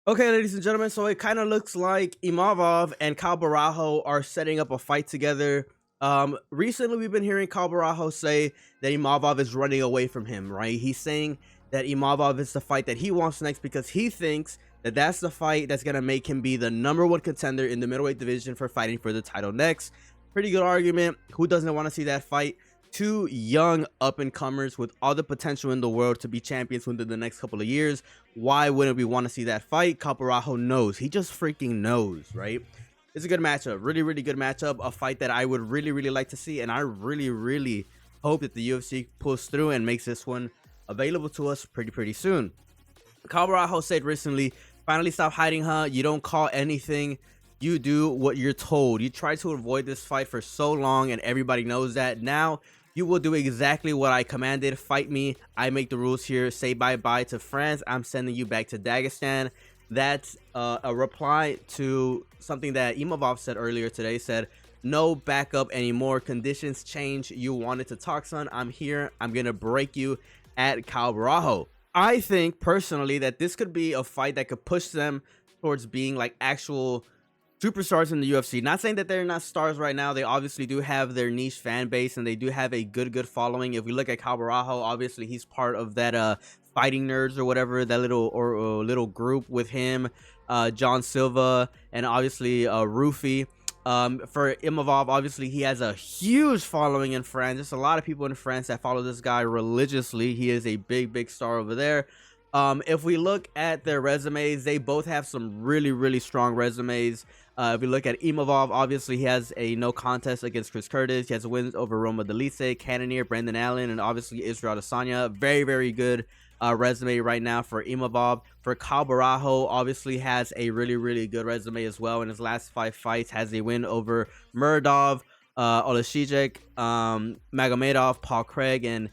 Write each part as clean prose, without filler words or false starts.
Okay, ladies and gentlemen, so it kind of looks like Imavov and Caio Borralho are setting up a fight together. Recently, we've been hearing Caio Borralho say that Imavov is running away from him, right? He's saying that Imavov is the fight that he wants next because he thinks that that's the fight that's going to make him be the #1 contender in the middleweight division for fighting for the title next. Pretty good argument. Who doesn't want to see that fight? Two young up-and-comers with all the potential in the world to be champions within the next couple of years. Why wouldn't we want to see that fight? Caio Borralho knows. He just freaking knows, right? It's a good matchup. Really, really good matchup. A fight that I would really, really like to see. And I really, really hope that the UFC pulls through and makes this one available to us pretty soon. Caio Borralho said recently, finally stop hiding, huh? You don't call anything. You do what you're told. You tried to avoid this fight for so long and everybody knows that. Now you will do exactly what I commanded. Fight me. I make the rules here. Say bye-bye to France. I'm sending you back to Dagestan. That's a reply to something that Imavov said earlier today. Said, no backup anymore. Conditions change. You wanted to talk, son. I'm here. I'm going to break you at Caio Borralho. I think personally that this could be a fight that could push them towards being like actual superstars in the UFC. Not saying that they're not stars right now. They obviously do have their niche fan base and they do have a good following. If we look at Caio Borralho, obviously he's part of that fighting nerds or whatever, that little group with him, John Silva, and obviously Rufy. For Imavov, obviously he has a huge following in France. There's a lot of people in France that follow this guy religiously. He is a big star over there. If we look at their resumes, they both have some really strong resumes. If we look at Imavov, obviously he has a no contest against Chris Curtis. He has wins over Roma Delise, Cannonier, Brandon Allen, and obviously Israel Adesanya. Very good resume right now for Imavov. For Caio Borralho, obviously has a really good resume as well. In his last 5 fights, has a win over Muradov, Oleszejczyk, Magomedov, Paul Craig, and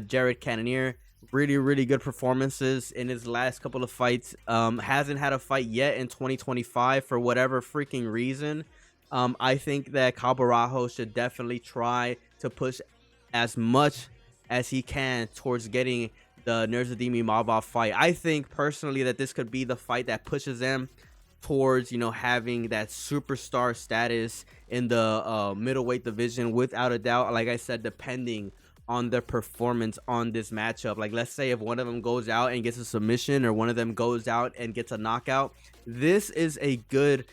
Jared Cannonier. Really good performances in his last couple of fights. Hasn't had a fight yet in 2025 for whatever freaking reason. I think that Caio Borralho should definitely try to push as much as he can towards getting the Nurzadim Imavov fight. I think personally that this could be the fight that pushes them towards, you know, having that superstar status in the middleweight division, without a doubt. Like I said, depending on their performance on this matchup. Like, let's say if one of them goes out and gets a submission, or one of them goes out and gets a knockout, this is a good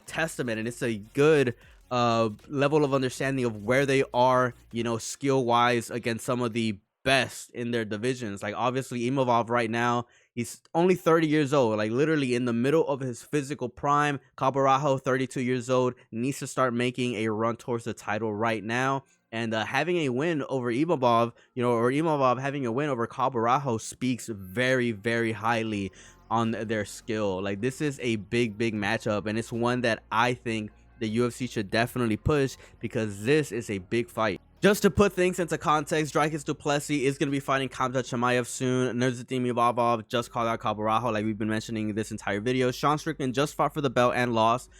testament, and it's a good level of understanding of where they are, you know, skill wise against some of the best in their divisions. Like, obviously Imavov right now, he's only 30 years old, like literally in the middle of his physical prime. Caio Borralho, 32 years old, needs to start making a run towards the title right now. And having a win over Imavov, you know, or Imavov having a win over Caio Borralho speaks very highly on their skill. Like, this is a big matchup, and it's one that I think the UFC should definitely push, because this is a big fight. Just to put things into context, Dricus du Plessis is going to be fighting Khamzat Chimaev soon. Nurzadim Imavov just called out Caio Borralho, like we've been mentioning this entire video. Sean Strickland just fought for the belt and lost.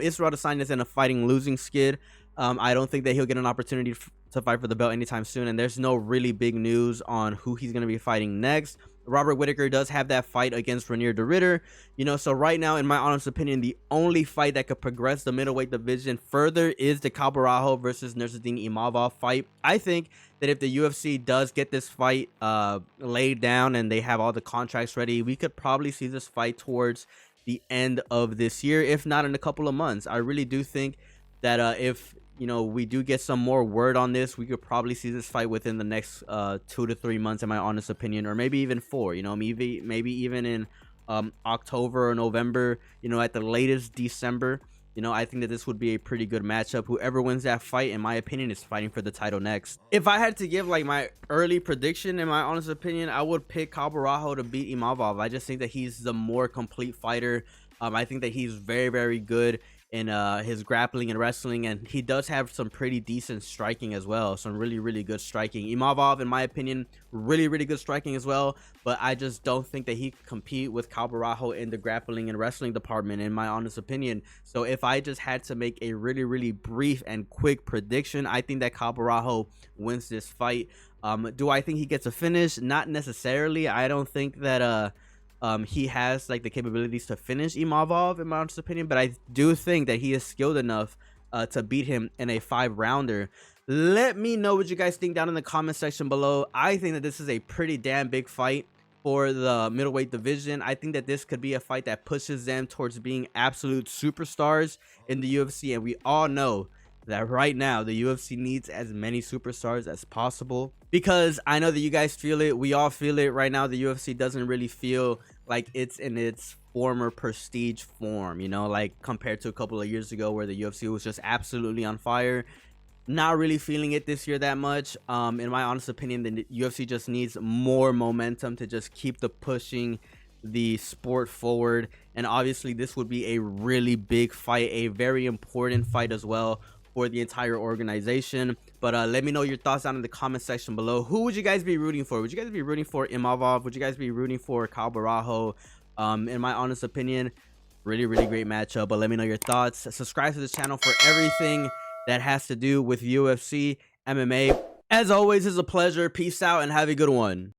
Israel Adesanya is in a fighting losing skid. I don't think that he'll get an opportunity to fight for the belt anytime soon, and there's no really big news on who he's going to be fighting next. Robert Whittaker does have that fight against Renier de Ridder, you know, so right now, in my honest opinion, the only fight that could progress the middleweight division further is the Caio Borralho versus Nurzadim Imavov fight. I think that if the UFC does get this fight laid down and they have all the contracts ready, we could probably see this fight towards the end of this year, if not in a couple of months. I really do think that if, you know, we do get some more word on this, we could probably see this fight within the next 2 to 3 months, in my honest opinion, or maybe even 4. You know, maybe even in October or November, you know, at the latest December. You know, I think that this would be a pretty good matchup. Whoever wins that fight, in my opinion, is fighting for the title next. If I had to give like my early prediction, in my honest opinion, I would pick Caio Borralho to beat Imavov. I just think that he's the more complete fighter. I think that he's very good in his grappling and wrestling, and he does have some pretty decent striking as well. Some really good striking. Imavov, in my opinion, really good striking as well, but I just don't think that he can compete with Caio Borralho in the grappling and wrestling department, in my honest opinion. So if I just had to make a really brief and quick prediction, I think that Caio Borralho wins this fight. Do I think he gets a finish? Not necessarily. I don't think that he has like the capabilities to finish Imavov in my honest opinion, but I do think that he is skilled enough to beat him in a 5-rounder. Let me know what you guys think down in the comment section below. I think that this is a pretty damn big fight for the middleweight division. I think that this could be a fight that pushes them towards being absolute superstars in the UFC, and we all know that right now the UFC needs as many superstars as possible, because I know that you guys feel it, we all feel it right now. The UFC doesn't really feel like it's in its former prestige form, you know, like compared to a couple of years ago where the UFC was just absolutely on fire. Not really feeling it this year that much. In my honest opinion, the UFC just needs more momentum to just keep the pushing the sport forward, and obviously this would be a really big fight, a very important fight as well for the entire organization. But let me know your thoughts down in the comment section below. Who would you guys be rooting for? Would you guys be rooting for Imavov? Would you guys be rooting for Caio Borralho? In my honest opinion, really great matchup. But let me know your thoughts. Subscribe to this channel for everything that has to do with UFC, MMA. As always, it's a pleasure. Peace out and have a good one.